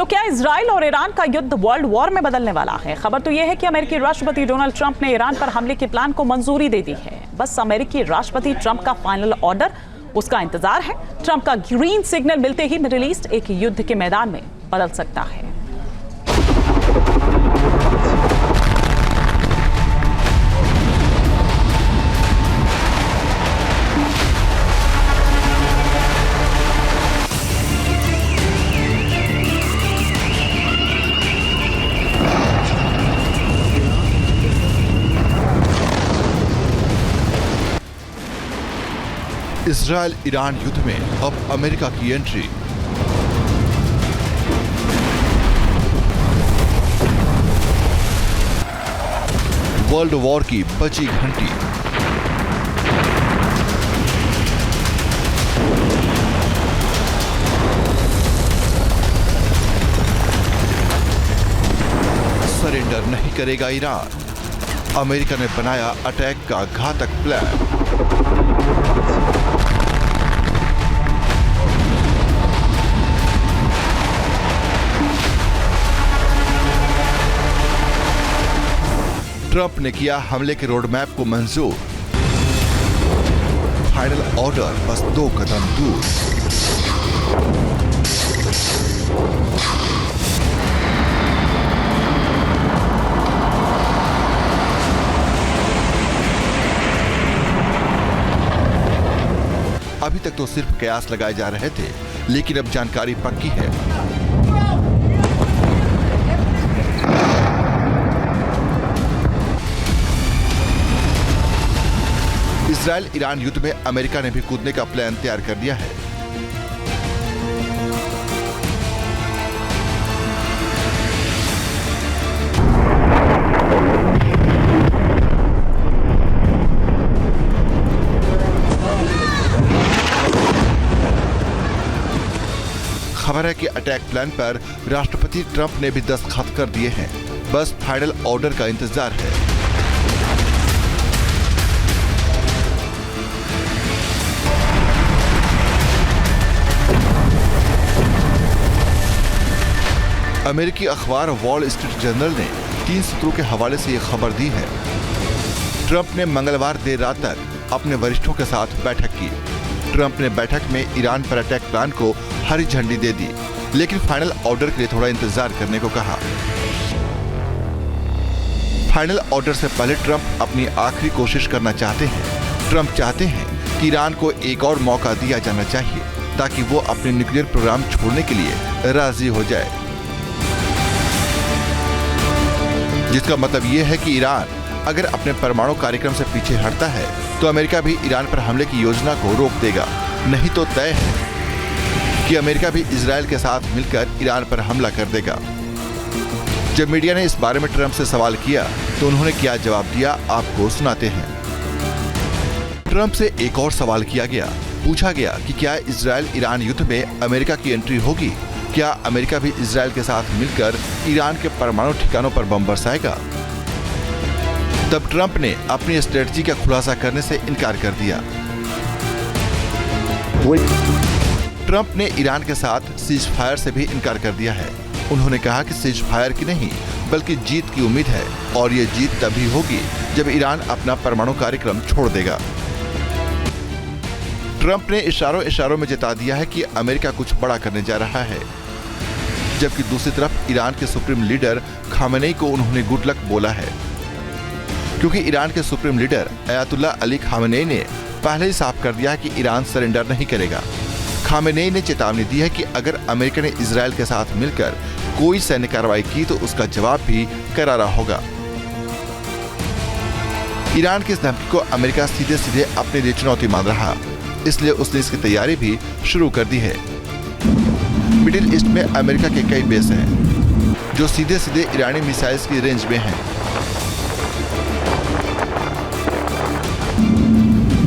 तो क्या इजराइल और ईरान का युद्ध वर्ल्ड वॉर में बदलने वाला है? खबर तो यह है कि अमेरिकी राष्ट्रपति डोनाल्ड ट्रंप ने ईरान पर हमले के प्लान को मंजूरी दे दी है। बस अमेरिकी राष्ट्रपति ट्रंप का फाइनल ऑर्डर, उसका इंतजार है। ट्रंप का ग्रीन सिग्नल मिलते ही मिडिल ईस्ट एक युद्ध के मैदान में बदल सकता है। इजराइल ईरान युद्ध में अब अमेरिका की एंट्री। वर्ल्ड वॉर की बची घंटी। सरेंडर नहीं करेगा ईरान। अमेरिका ने बनाया अटैक का घातक प्लान। ट्रंप ने किया हमले के रोड मैप को मंजूर। फाइनल ऑर्डर बस 2 कदम दूर। अभी तक तो सिर्फ कयास लगाए जा रहे थे, लेकिन अब जानकारी पक्की है। इजराइल ईरान युद्ध में अमेरिका ने भी कूदने का प्लान तैयार कर दिया है। खबर है कि अटैक प्लान पर राष्ट्रपति ट्रंप ने भी दस्तखत कर दिए हैं। बस फाइनल ऑर्डर का इंतजार है। अमेरिकी अखबार वॉल स्ट्रीट जर्नल ने 3 सूत्रों के हवाले से यह खबर दी है। ट्रंप ने मंगलवार देर रात तक अपने वरिष्ठों के साथ बैठक की। ट्रंप ने बैठक में ईरान पर अटैक प्लान को हरी झंडी दे दी, लेकिन फाइनल ऑर्डर के लिए थोड़ा इंतजार करने को कहा। फाइनल ऑर्डर से पहले ट्रंप अपनी आखिरी कोशिश करना चाहते हैं। ट्रंप चाहते हैं कि ईरान को एक और मौका दिया जाना चाहिए ताकि वो अपने न्यूक्लियर प्रोग्राम छोड़ने के लिए राजी हो जाए, जिसका मतलब ये है कि ईरान अगर अपने परमाणु कार्यक्रम से पीछे हटता है तो अमेरिका भी ईरान पर हमले की योजना को रोक देगा। नहीं तो तय है कि अमेरिका भी इजराइल के साथ मिलकर ईरान पर हमला कर देगा। जब मीडिया ने इस बारे में ट्रंप से सवाल किया तो उन्होंने क्या जवाब दिया, आपको सुनाते हैं। ट्रंप से एक और सवाल किया गया। पूछा गया कि क्या इजराइल ईरान युद्ध में अमेरिका की एंट्री होगी? क्या अमेरिका भी इजराइल के साथ मिलकर ईरान के परमाणु ठिकानों पर बम बरसाएगा? तब ट्रंप ने अपनी स्ट्रेटजी का खुलासा करने से इनकार कर दिया। ट्रंप ने ईरान के साथ सीज फायर से भी इनकार कर दिया है। उन्होंने कहा कि सीज फायर की नहीं बल्कि जीत की उम्मीद है, और ये जीत तभी होगी जब ईरान अपना परमाणु कार्यक्रम छोड़ देगा। ट्रंप ने इशारों में जता दिया है कि अमेरिका कुछ बड़ा करने जा रहा है, जबकि दूसरी तरफ ईरान के सुप्रीम लीडर खामेनेई को उन्होंने गुड लक बोला है, क्योंकि ईरान के supreme leader Ayatollah Ali Khamenei ने पहले ही साफ कर दिया है कि ईरान सरेंडर नहीं करेगा। खामेनेई ने चेतावनी दी है कि अगर अमेरिका ने इजराइल के साथ मिलकर कोई सैन्य कार्रवाई की तो उसका जवाब भी करारा होगा। ईरान की इस धमकी को अमेरिका सीधे सीधे अपने लिए चुनौती मान रहा, इसलिए उसने इसकी तैयारी भी शुरू कर दी है। मिडिल ईस्ट में अमेरिका के कई बेस हैं जो सीधे सीधे ईरानी मिसाइल्स की रेंज में हैं।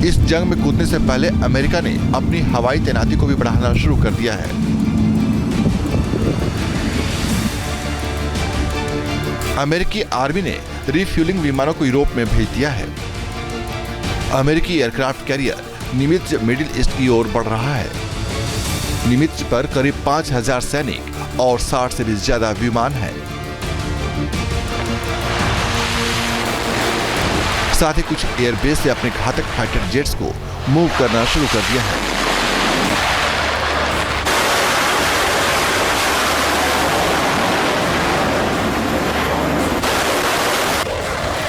इस जंग में कूदने से पहले अमेरिका ने अपनी हवाई तैनाती को भी बढ़ाना शुरू कर दिया है। अमेरिकी आर्मी ने रिफ्यूलिंग विमानों को यूरोप में भेज दिया है। अमेरिकी एयरक्राफ्ट कैरियर निमित्ज मिडिल ईस्ट की ओर बढ़ रहा है। निमित्ज पर करीब 5000 सैनिक और 60 से भी ज्यादा विमान हैं। साथ ही कुछ एयरबेस से अपने घातक फाइटर जेट्स को मूव करना शुरू कर दिया है।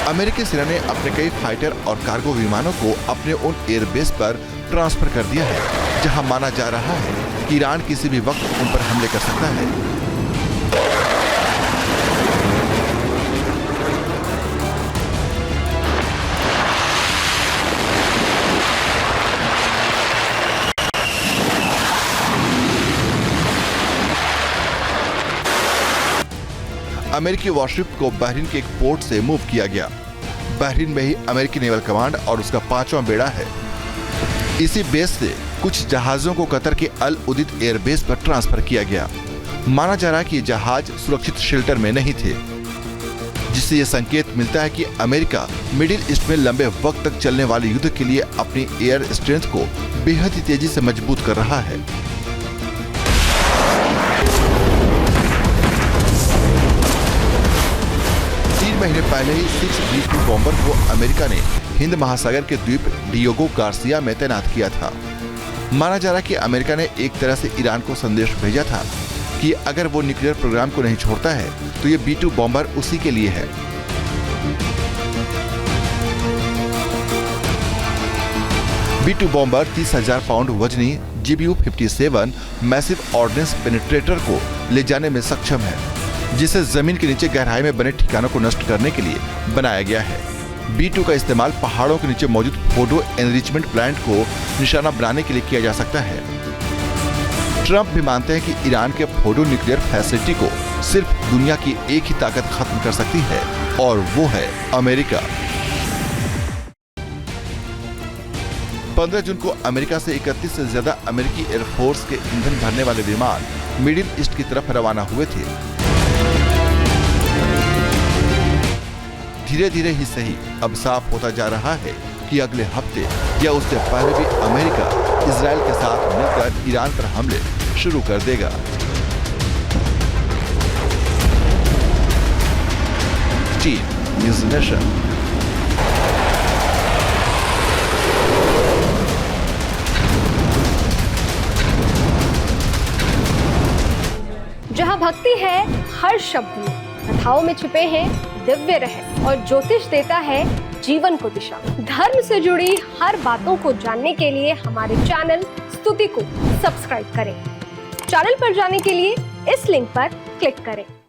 अमेरिकी सेना ने अपने कई फाइटर और कार्गो विमानों को अपने उन एयरबेस पर ट्रांसफर कर दिया है, जहां माना जा रहा है कि ईरान किसी भी वक्त उन पर हमले कर सकता है। अमेरिकी वॉरशिप को बहरीन के एक पोर्ट से मूव किया गया। बहरीन में ही अमेरिकी नेवल कमांड और उसका 5वां बेड़ा है। इसी बेस से कुछ जहाजों को कतर के अल उदित एयरबेस पर ट्रांसफर किया गया। माना जा रहा है कि ये जहाज सुरक्षित शेल्टर में नहीं थे, जिससे ये संकेत मिलता है कि अमेरिका मिडिल ईस्ट में लंबे वक्त तक चलने वाले युद्ध के लिए अपनी एयर स्ट्रेंथ को बेहद ही तेजी से मजबूत कर रहा है। महीने पहले ही 6B2 बॉम्बर को अमेरिका ने हिंद महासागर के द्वीप डियोगो गार्सिया में तैनात किया था। माना जा रहा है कि अमेरिका ने एक तरह से ईरान को संदेश भेजा था कि अगर वो न्यूक्लियर प्रोग्राम को नहीं छोड़ता है तो ये B2 बॉम्बर उसी के लिए है। B2 बॉम्बर 30,000 पाउंड वजनी GBU-57 मैसिव ऑर्डिनेंस पेनिट्रेटर को ले जाने में सक्षम है, जिसे जमीन के नीचे गहराई में बने ठिकानों को नष्ट करने के लिए बनाया गया है। B2 का इस्तेमाल पहाड़ों के नीचे मौजूद फोर्डो एनरिचमेंट प्लांट को निशाना बनाने के लिए किया जा सकता है। ट्रंप भी मानते हैं कि ईरान के फोर्डो न्यूक्लियर फैसिलिटी को सिर्फ दुनिया की एक ही ताकत खत्म कर सकती है, और वो है अमेरिका। 15 जून को अमेरिका से 31 से ज्यादा अमेरिकी एयरफोर्स के ईंधन भरने वाले विमान मिडिल ईस्ट की तरफ रवाना हुए थे। धीरे धीरे ही सही अब साफ होता जा रहा है कि अगले हफ्ते या उससे पहले भी अमेरिका इजराइल के साथ मिलकर ईरान पर हमले शुरू कर देगा। चीन न्यूज़ नेशन। जहाँ भक्ति है हर शब्द में, कथाओं में छुपे हैं दिव्य रहस्य, और ज्योतिष देता है जीवन को दिशा। धर्म से जुड़ी हर बातों को जानने के लिए हमारे चैनल स्तुति को सब्सक्राइब करें। चैनल पर जाने के लिए इस लिंक पर क्लिक करें।